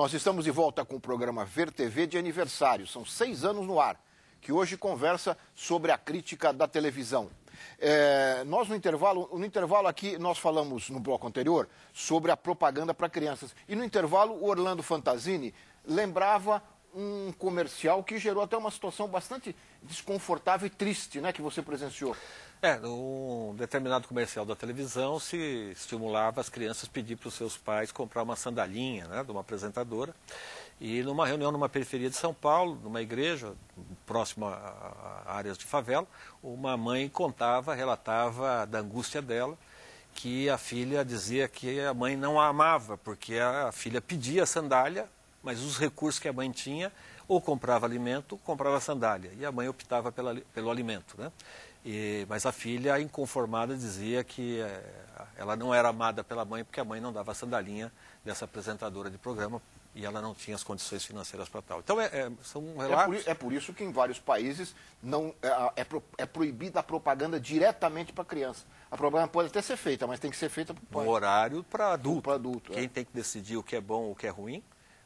Nós estamos de volta com o programa Ver TV de aniversário. São 6 anos no ar, que hoje conversa sobre a crítica da televisão. Nós no intervalo aqui, nós falamos no bloco anterior sobre a propaganda para crianças. E no intervalo, o Orlando Fantasini lembrava um comercial que gerou até uma situação bastante desconfortável e triste, né, que você presenciou. Um determinado comercial da televisão se estimulava as crianças a pedir para os seus pais comprar uma sandalinha, né, de uma apresentadora. E numa reunião numa periferia de São Paulo, numa igreja próxima a áreas de favela, uma mãe relatava da angústia dela, que a filha dizia que a mãe não a amava, porque a filha pedia a sandália, mas os recursos que a mãe tinha, ou comprava alimento, ou comprava sandália. E a mãe optava pelo alimento, né? Mas a filha, inconformada, dizia que ela não era amada pela mãe, porque a mãe não dava a sandalinha dessa apresentadora de programa, e ela não tinha as condições financeiras para tal. Então, são relatos... É por isso que em vários países é proibida a propaganda diretamente para a criança. A propaganda pode até ser feita, mas tem que ser feita para o pai. No horário para adulto. Para adulto. Quem tem que decidir o que é bom ou o que é ruim,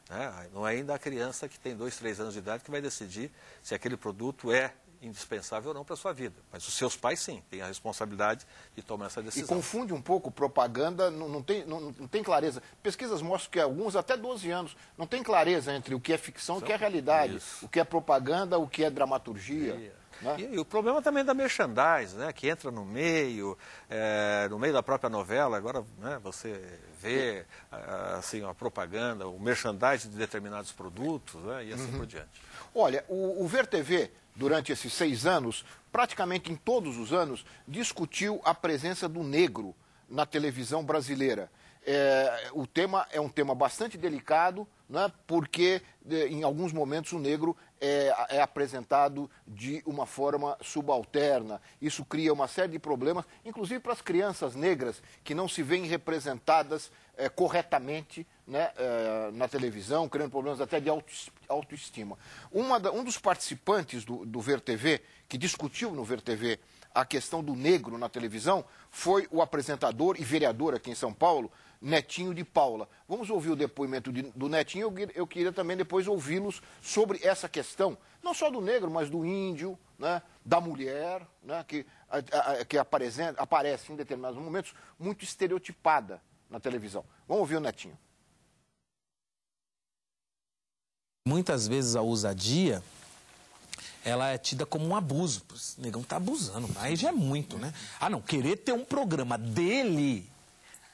né? Não é ainda a criança que tem 2, 3 anos de idade que vai decidir se aquele produto é indispensável ou não para a sua vida. Mas os seus pais, sim, têm a responsabilidade de tomar essa decisão. E confunde um pouco propaganda, não tem clareza. Pesquisas mostram que alguns, até 12 anos, não tem clareza entre o que é ficção e o que é realidade. Isso. O que é propaganda, o que é dramaturgia. Né? E o problema também da merchandise, né, que entra no meio da própria novela. Agora, né, você vê assim, a propaganda, o merchandise de determinados produtos, né, e assim por diante. Olha, o Ver TV, durante esses 6 anos, praticamente em todos os anos, discutiu a presença do negro na televisão brasileira. O tema é um tema bastante delicado, né, porque em alguns momentos o negro é apresentado de uma forma subalterna. Isso cria uma série de problemas, inclusive para as crianças negras que não se veem representadas corretamente, né, na televisão, criando problemas até de autoestima. Um dos participantes do Ver TV, que discutiu no Ver TV a questão do negro na televisão, foi o apresentador e vereador aqui em São Paulo, Netinho de Paula. Vamos ouvir o depoimento do Netinho. Eu queria também depois ouvi-los sobre essa questão, não só do negro, mas do índio, né, da mulher, né, que aparece em determinados momentos muito estereotipada na televisão. Vamos ouvir o Netinho. Muitas vezes a ousadia, ela é tida como um abuso. O negão tá abusando, aí já é muito, né? Ah, não, querer ter um programa dele...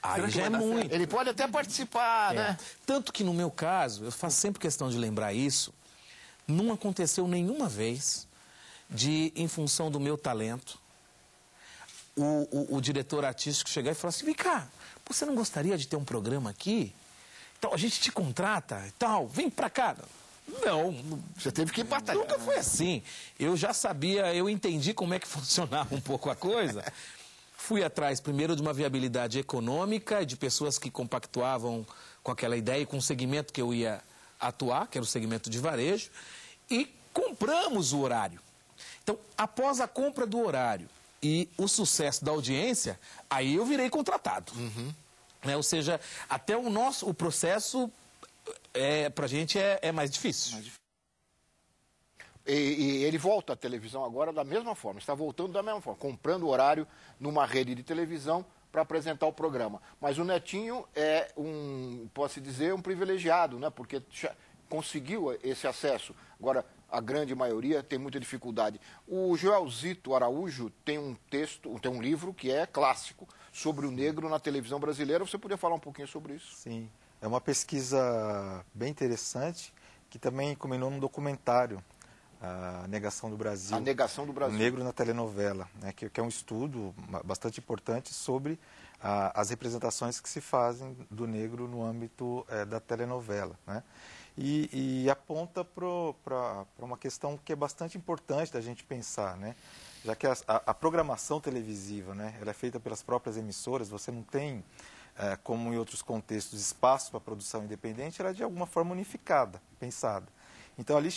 Aí já é muito. Ele pode até participar, né? Tanto que no meu caso, eu faço sempre questão de lembrar isso, não aconteceu nenhuma vez em função do meu talento, o diretor artístico chegar e falar assim, vem cá, você não gostaria de ter um programa aqui? Então, a gente te contrata e tal, vem pra cá. Não. Você teve que batalhar. Nunca foi assim. Eu já sabia, eu entendi como é que funcionava um pouco a coisa. Fui atrás, primeiro, de uma viabilidade econômica e de pessoas que compactuavam com aquela ideia e com o segmento que eu ia atuar, que era o segmento de varejo, e compramos o horário. Então, após a compra do horário e o sucesso da audiência, aí eu virei contratado. Né? Ou seja, até o processo, pra gente, é mais difícil. E ele volta à televisão agora da mesma forma, está voltando da mesma forma, comprando horário numa rede de televisão para apresentar o programa. Mas o Netinho posso dizer, um privilegiado, né? Porque conseguiu esse acesso. Agora, a grande maioria tem muita dificuldade. O Joelzito Araújo tem um livro que é clássico sobre o negro na televisão brasileira. Você podia falar um pouquinho sobre isso? Sim, é uma pesquisa bem interessante que também culminou num documentário, A Negação do Brasil. A Negação do Brasil. O Negro na Telenovela, né, que é um estudo bastante importante sobre as representações que se fazem do negro no âmbito da telenovela, né? E aponta para uma questão que é bastante importante da gente pensar, né? Já que a programação televisiva, né, ela é feita pelas próprias emissoras, você não tem, como em outros contextos, espaço para produção independente, ela é de alguma forma unificada, pensada. Então, ali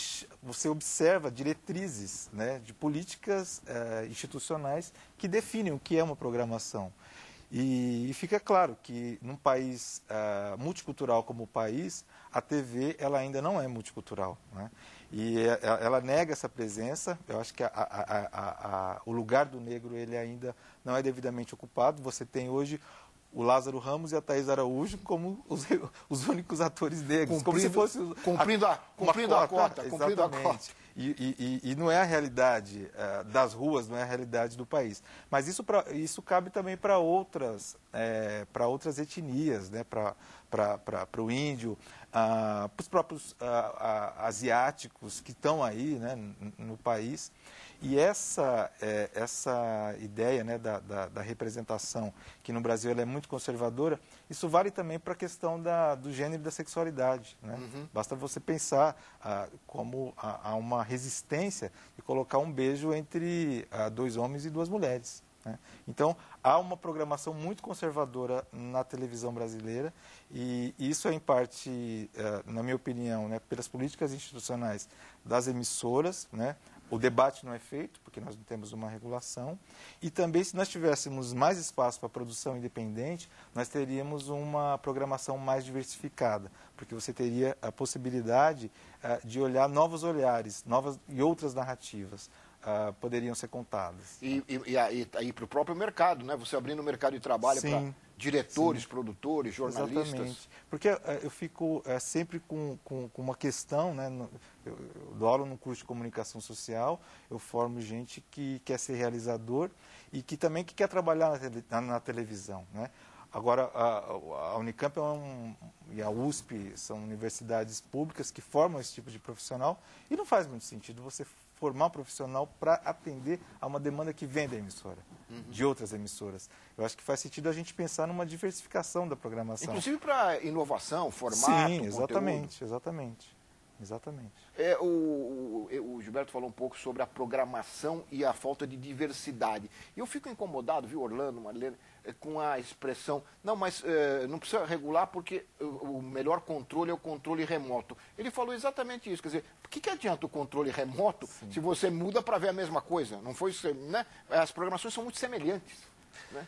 você observa diretrizes, né, de políticas institucionais que definem o que é uma programação. E fica claro que num país multicultural como o país, a TV ela ainda não é multicultural, né? E ela nega essa presença. Eu acho que o lugar do negro ele ainda não é devidamente ocupado. Você tem hoje o Lázaro Ramos e a Thaís Araújo como os únicos atores negros, como se fosse cumprindo a cota. Exatamente. E não é a realidade das ruas, não é a realidade do país. Mas isso cabe também para outras etnias, né? Para o índio, para os próprios asiáticos que estão aí, né, no país. E essa ideia, né, da representação, que no Brasil ela é muito conservadora, isso vale também para a questão do gênero e da sexualidade, né? Uhum. Basta você pensar como há uma resistência de colocar um beijo entre 2 homens e 2 mulheres. Né? Então, há uma programação muito conservadora na televisão brasileira e isso é, em parte, na minha opinião, né, pelas políticas institucionais das emissoras, né? O debate não é feito, porque nós não temos uma regulação. E também, se nós tivéssemos mais espaço para produção independente, nós teríamos uma programação mais diversificada, porque você teria a possibilidade de olhar novos olhares, novas e outras narrativas poderiam ser contadas. E para o próprio mercado, né? Você abrindo o mercado de trabalho para diretores, produtores, jornalistas. Exatamente. Porque eu fico sempre com uma questão, né? Eu dou aula no curso de comunicação social, eu formo gente que quer ser realizador e que também quer trabalhar na televisão, né? Agora, a Unicamp e a USP são universidades públicas que formam esse tipo de profissional e não faz muito sentido você formar um profissional para atender a uma demanda que vem da emissora, de outras emissoras. Eu acho que faz sentido a gente pensar numa diversificação da programação. Inclusive para inovação, formato, sim, exatamente, conteúdo. Exatamente. O Gilberto falou um pouco sobre a programação e a falta de diversidade. E eu fico incomodado, viu, Orlando, Marlene, com a expressão, não, mas não precisa regular porque o melhor controle é o controle remoto. Ele falou exatamente isso, quer dizer, por que adianta o controle remoto se você muda para ver a mesma coisa? Não foi, né? As programações são muito semelhantes, né?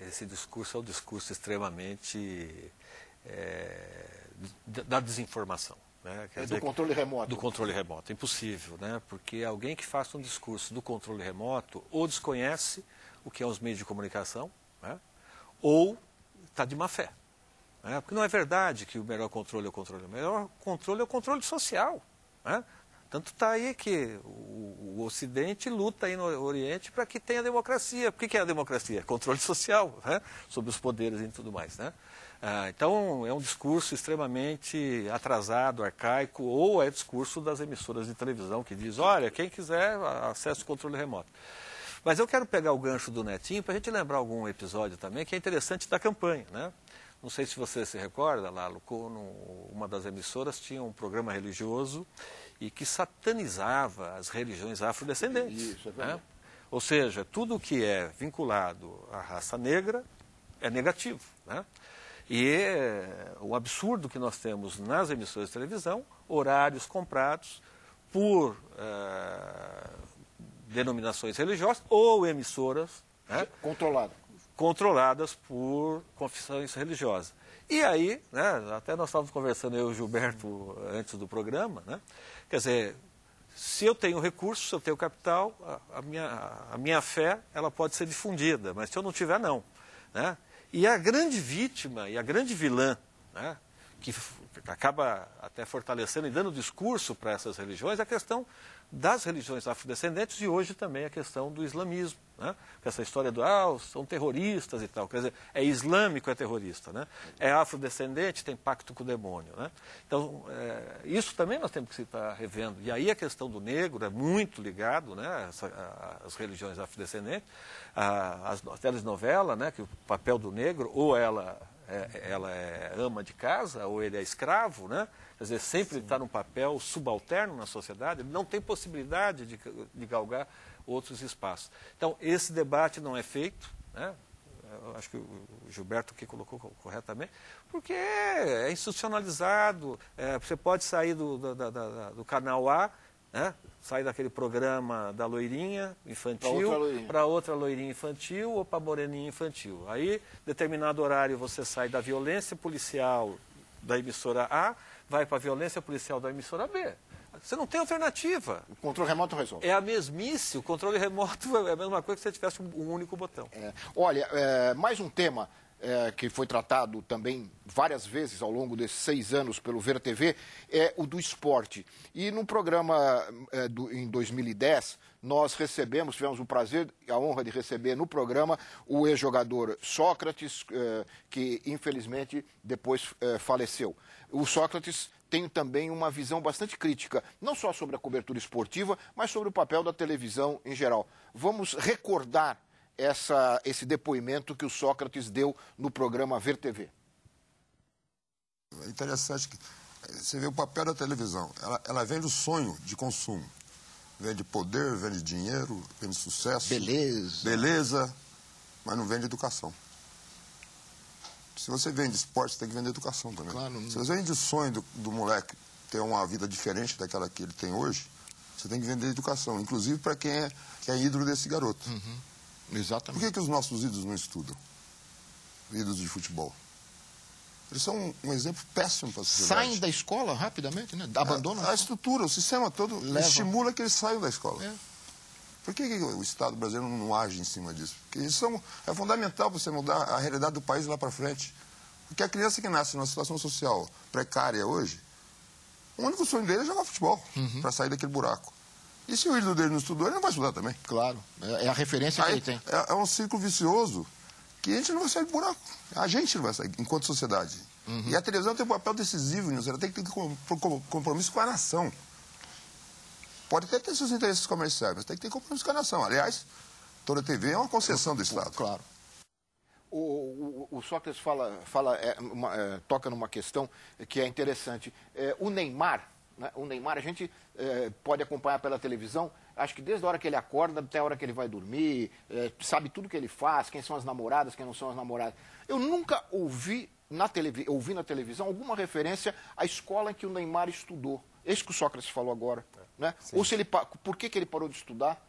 Esse discurso é um discurso extremamente da desinformação. Né? Do controle remoto. Do controle remoto, impossível, né? Porque alguém que faça um discurso do controle remoto ou desconhece o que é os meios de comunicação, né? Ou está de má fé. Né? Porque não é verdade que o melhor controle é o controle. O melhor controle é o controle social. Né? Tanto está aí que o Ocidente luta aí no Oriente para que tenha democracia. Por que é a democracia? Controle social, né? Sobre os poderes e tudo mais, né? Então, é um discurso extremamente atrasado, arcaico, ou é discurso das emissoras de televisão que diz, olha, quem quiser, acesse o controle remoto. Mas eu quero pegar o gancho do Netinho para a gente lembrar algum episódio também que é interessante da campanha, né? Não sei se você se recorda, Lalo, uma das emissoras tinha um programa religioso e que satanizava as religiões afrodescendentes. Isso, é verdade. Né? Ou seja, tudo que é vinculado à raça negra é negativo, né? E o absurdo que nós temos nas emissoras de televisão, horários comprados por denominações religiosas ou emissoras, né, controladas por confissões religiosas. E aí, né, até nós estávamos conversando, eu e o Gilberto, antes do programa, né, quer dizer, se eu tenho recursos, se eu tenho capital, a minha fé ela pode ser difundida, mas se eu não tiver, não. Né? E a grande vítima e a grande vilã, né, que acaba até fortalecendo e dando discurso para essas religiões, é a questão das religiões afrodescendentes e hoje também a questão do islamismo. Né? Essa história do, são terroristas e tal. Quer dizer, é islâmico, é terrorista. Né? É afrodescendente, tem pacto com o demônio. Né? Então, isso também nós temos que estar revendo. E aí a questão do negro é muito ligado, né, às religiões afrodescendentes. As telenovelas, né, que o papel do negro, ou ela é ama de casa, ou ele é escravo, né? Quer dizer, sempre está num papel subalterno na sociedade, ele não tem possibilidade de galgar outros espaços. Então, esse debate não é feito, né? Eu acho que o Gilberto que colocou corretamente, porque é institucionalizado, você pode sair do canal A né? Sai daquele programa da loirinha infantil para outra loirinha infantil ou para moreninha infantil. Aí, determinado horário, você sai da violência policial da emissora A, vai para a violência policial da emissora B. Você não tem alternativa. O controle remoto resolve. É a mesmice, o controle remoto é a mesma coisa que se você tivesse um único botão. Olha, mais um tema que foi tratado também várias vezes ao longo desses 6 anos pelo Ver TV, é o do esporte. E no programa em 2010, nós tivemos o prazer e a honra de receber no programa o ex-jogador Sócrates, que infelizmente depois faleceu. O Sócrates tem também uma visão bastante crítica, não só sobre a cobertura esportiva, mas sobre o papel da televisão em geral. Vamos recordar esse depoimento que o Sócrates deu no programa Ver TV. É interessante que você vê o papel da televisão. Ela vende o sonho de consumo. Vende poder, vende dinheiro, vende sucesso. Beleza, mas não vende educação. Se você vende esporte, você tem que vender educação também. Claro, Se você vende o sonho do moleque ter uma vida diferente daquela que ele tem hoje, você tem que vender educação. Inclusive para quem é ídolo desse garoto. Exatamente. Por que os nossos ídolos não estudam? Ídolos de futebol. Eles são um exemplo péssimo para a sociedade. Saem da escola rapidamente, né? Abandonam. A estrutura, o sistema todo estimula que eles saiam da escola. Por que o Estado brasileiro não age em cima disso? Porque isso é fundamental para você mudar a realidade do país lá para frente. Porque a criança que nasce numa situação social precária hoje, o único sonho dele é jogar futebol, para sair daquele buraco. E se o ídolo dele não estudou, ele não vai estudar também. Claro, é a referência que ele tem. É um círculo vicioso que a gente não vai sair do buraco. A gente não vai sair, enquanto sociedade. E a televisão tem um papel decisivo nisso. Ela tem que ter compromisso com a nação. Pode até ter seus interesses comerciais, mas tem que ter compromisso com a nação. Aliás, toda TV é uma concessão do Estado. Claro. O Sócrates toca numa questão que é interessante. O Neymar, né? A gente pode acompanhar pela televisão, acho que desde a hora que ele acorda até a hora que ele vai dormir, sabe tudo que ele faz, quem são as namoradas, quem não são as namoradas. Eu nunca ouvi na televisão alguma referência à escola em que o Neymar estudou. Isso que o Sócrates falou agora. Né? Ou se por que ele parou de estudar?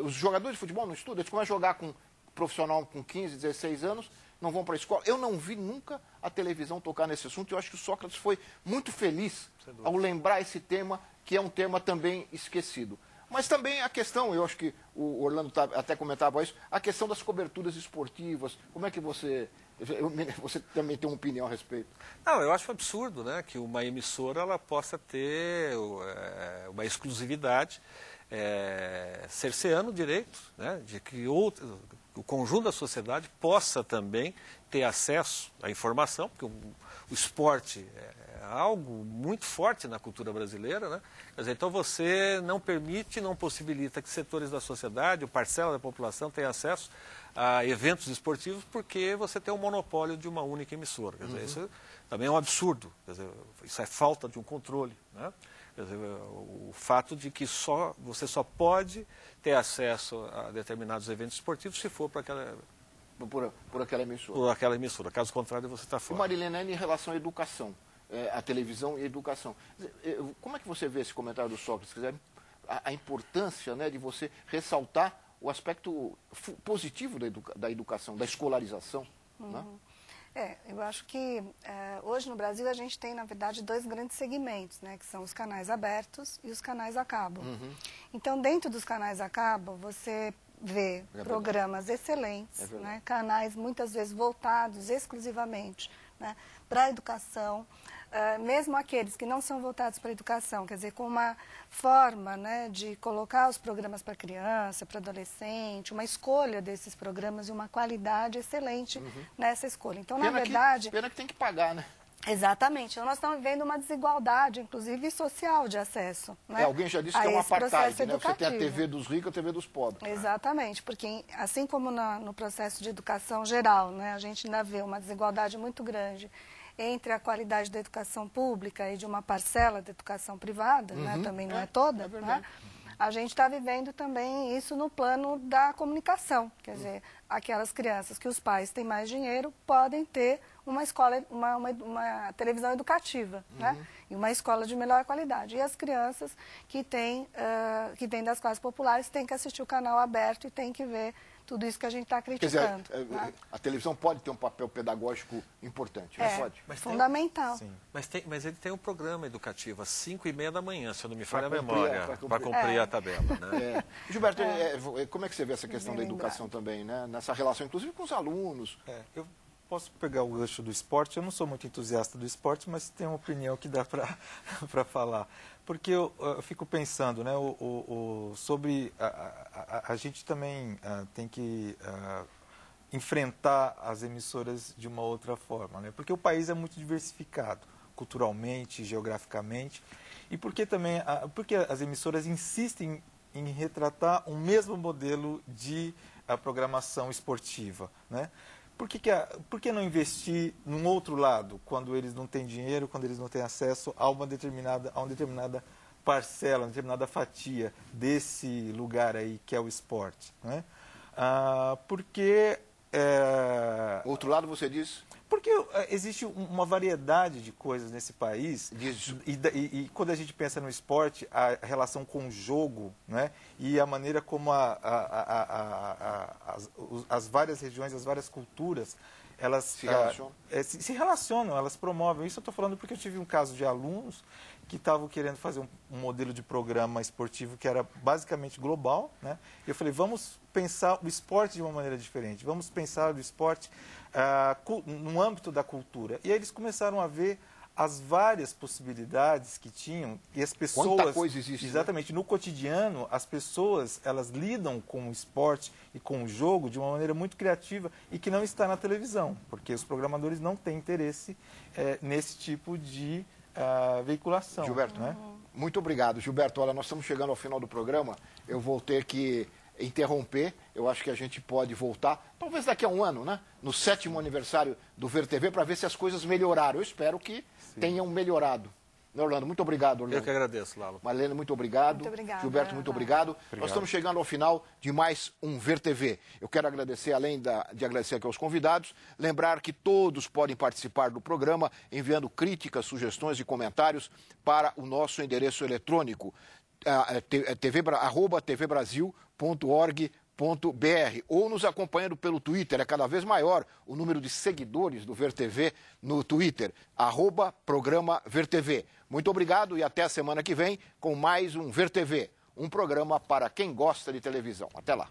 Os jogadores de futebol não estudam, eles começam a jogar com profissional com 15, 16 anos, não vão para a escola. Eu não vi nunca a televisão tocar nesse assunto e eu acho que o Sócrates foi muito feliz ao lembrar esse tema, que é um tema também esquecido. Mas também a questão, eu acho que o Orlando até comentava isso, a questão das coberturas esportivas. Como é que você também tem uma opinião a respeito? Não, eu acho absurdo, né, que uma emissora ela possa ter uma exclusividade, cerceando o direito, né, de que o conjunto da sociedade possa também ter acesso à informação, porque o esporte é algo muito forte na cultura brasileira, né? Quer dizer, então você não permite, não possibilita que setores da sociedade, ou parcela da população tenha acesso a eventos esportivos porque você tem um monopólio de uma única emissora. Quer dizer, isso também é um absurdo, quer dizer, isso é falta de um controle, né? Quer dizer, o fato de que você só pode ter acesso a determinados eventos esportivos se for por aquela emissora. Por aquela emissora. Caso contrário, você está fora. E Marilena, em relação à educação, a televisão e a educação, como é que você vê esse comentário do Sócrates? Quer dizer, a importância, né, de você ressaltar o aspecto positivo da educação, da escolarização, né? Eu acho que hoje no Brasil a gente tem, na verdade, 2 grandes segmentos, né, que são os canais abertos e os canais a cabo. Então, dentro dos canais a cabo, você vê programas excelentes, né, canais muitas vezes voltados exclusivamente, né, para a educação, mesmo aqueles que não são voltados para a educação, quer dizer, com uma forma, né, de colocar os programas para criança, para adolescente, uma escolha desses programas e uma qualidade excelente nessa escolha. Então, na verdade... Pena que tem que pagar, né? Exatamente. Então, nós estamos vivendo uma desigualdade, inclusive social, de acesso, né, alguém já disse que é um apartheid, né? Você tem a educativo. TV dos ricos e a TV dos pobres. Exatamente, porque assim como no processo de educação geral, né, a gente ainda vê uma desigualdade muito grande entre a qualidade da educação pública e de uma parcela da educação privada, né, também não é toda, né? A gente está vivendo também isso no plano da comunicação, quer dizer, aquelas crianças que os pais têm mais dinheiro podem ter uma escola, uma televisão educativa, né? E uma escola de melhor qualidade. E as crianças que têm das classes populares têm que assistir o canal aberto e têm que ver tudo isso que a gente está criticando. Quer dizer, né? a televisão pode ter um papel pedagógico importante, não pode? Mas fundamental. Mas ele tem um programa educativo às 5h30 da manhã, se eu não me falha a Pra cumprir memória, para cumprir a tabela. Né? Gilberto, como é que você vê essa questão da educação também, né? Nessa relação, inclusive, com os alunos? Eu posso pegar o gancho do esporte. Eu não sou muito entusiasta do esporte, mas tenho uma opinião que dá para falar. Porque eu fico pensando, né, sobre... A gente também tem que enfrentar as emissoras de uma outra forma, né? Porque o país é muito diversificado, culturalmente, geograficamente. E porque também porque as emissoras insistem em retratar um mesmo modelo de programação esportiva, né? Por que não investir num outro lado, quando eles não têm dinheiro, quando eles não têm acesso a uma determinada parcela, uma determinada fatia desse lugar aí que é o esporte, né? Outro lado, você diz? Porque existe uma variedade de coisas nesse país e quando a gente pensa no esporte, a relação com o jogo, né, e a maneira como as várias regiões, as várias culturas, elas se relacionam, elas promovem. Isso eu estou falando porque eu tive um caso de alunos que estavam querendo fazer um modelo de programa esportivo que era basicamente global, né? E eu falei, vamos pensar o esporte de uma maneira diferente, vamos pensar o esporte no âmbito da cultura. E aí eles começaram a ver as várias possibilidades que tinham e as pessoas... Quanta coisa existe, exatamente, né? No cotidiano, as pessoas, elas lidam com o esporte e com o jogo de uma maneira muito criativa e que não está na televisão, porque os programadores não têm interesse nesse tipo de veiculação. Gilberto, né? Muito obrigado. Gilberto, olha, nós estamos chegando ao final do programa, eu vou ter que interromper, eu acho que a gente pode voltar, talvez daqui a um ano, né? No 7º aniversário do VerTV, para ver se as coisas melhoraram. Eu espero que tenham melhorado. Orlando, muito obrigado, Orlando. Eu que agradeço, Lalo. Marlene, muito obrigado. Muito obrigada. Gilberto, muito obrigado. Nós estamos chegando ao final de mais um VerTV. Eu quero agradecer, além de agradecer aqui aos convidados, lembrar que todos podem participar do programa enviando críticas, sugestões e comentários para o nosso endereço eletrônico, tvbrasil.org.br, ou nos acompanhando pelo Twitter. É cada vez maior o número de seguidores do VerTV no Twitter, @programa VerTV. Muito obrigado e até a semana que vem com mais um VerTV, um programa para quem gosta de televisão. Até lá.